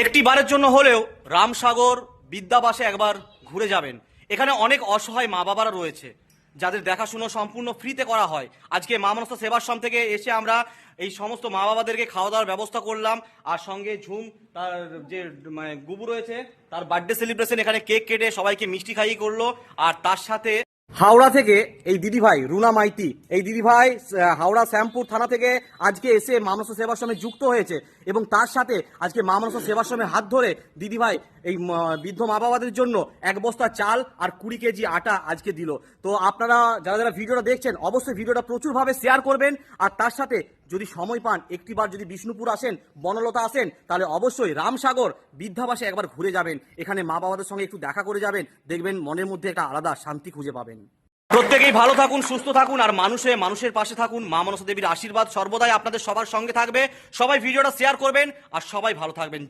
একটি বারের জন্য হলেও রামসাগর বিদ্যাবাসে একবার ঘুরে যাবেন। এখানে অনেক অসহায় মা বাবারা রয়েছে যাদের দেখাশুনো সম্পূর্ণ ফ্রিতে করা হয়। আজকে মা মনসা সেবাশ্রম থেকে এসে আমরা এই সমস্ত মা বাবাদেরকে খাওয়া দাওয়ার ব্যবস্থা করলাম, আর সঙ্গে ঝুম তার যে মানে গুবু রয়েছে তার বার্থডে সেলিব্রেশন, এখানে কেক কেটে সবাইকে মিষ্টি খাইয়ে করলো। আর তার সাথে হাওড়া থেকে এই দিদিভাই রুনা মাইতি, এই দিদিভাই হাওড়া শ্যামপুর থানা থেকে আজকে এসে মা মনসা সেবাশ্রমে যুক্ত হয়েছে এবং তার সাথে আজকে মা মনসা সেবাশ্রমের হাত ধরে দিদিভাই এই বৃদ্ধ মা বাবাদের জন্য 1 বস্তা চাল আর 20 কেজি আটা আজকে দিল। তো আপনারা যারা যারা ভিডিওটা দেখছেন অবশ্যই ভিডিওটা প্রচুরভাবে শেয়ার করবেন, আর তার সাথে যদি সময় পান একটিবার যদি বিষ্ণুপুর আসেন, বনলতা আসেন, তাহলে অবশ্যই রামসাগর বৃদ্ধাবাসে একবার ঘুরে যাবেন। এখানে মা বাবাদের সঙ্গে একটু দেখা করে যাবেন, দেখবেন মনের মধ্যে একটা আলাদা শান্তি খুঁজে পাবেন। প্রত্যেকেই ভালো থাকুন, সুস্থ থাকুন, আর মানুষের পাশে থাকুন। মা মনসা দেবীর আশীর্বাদ সর্বদাই আপনাদের সবার সঙ্গে থাকবে। সবাই ভিডিওটা শেয়ার করবেন আর সবাই ভালো থাকবেন।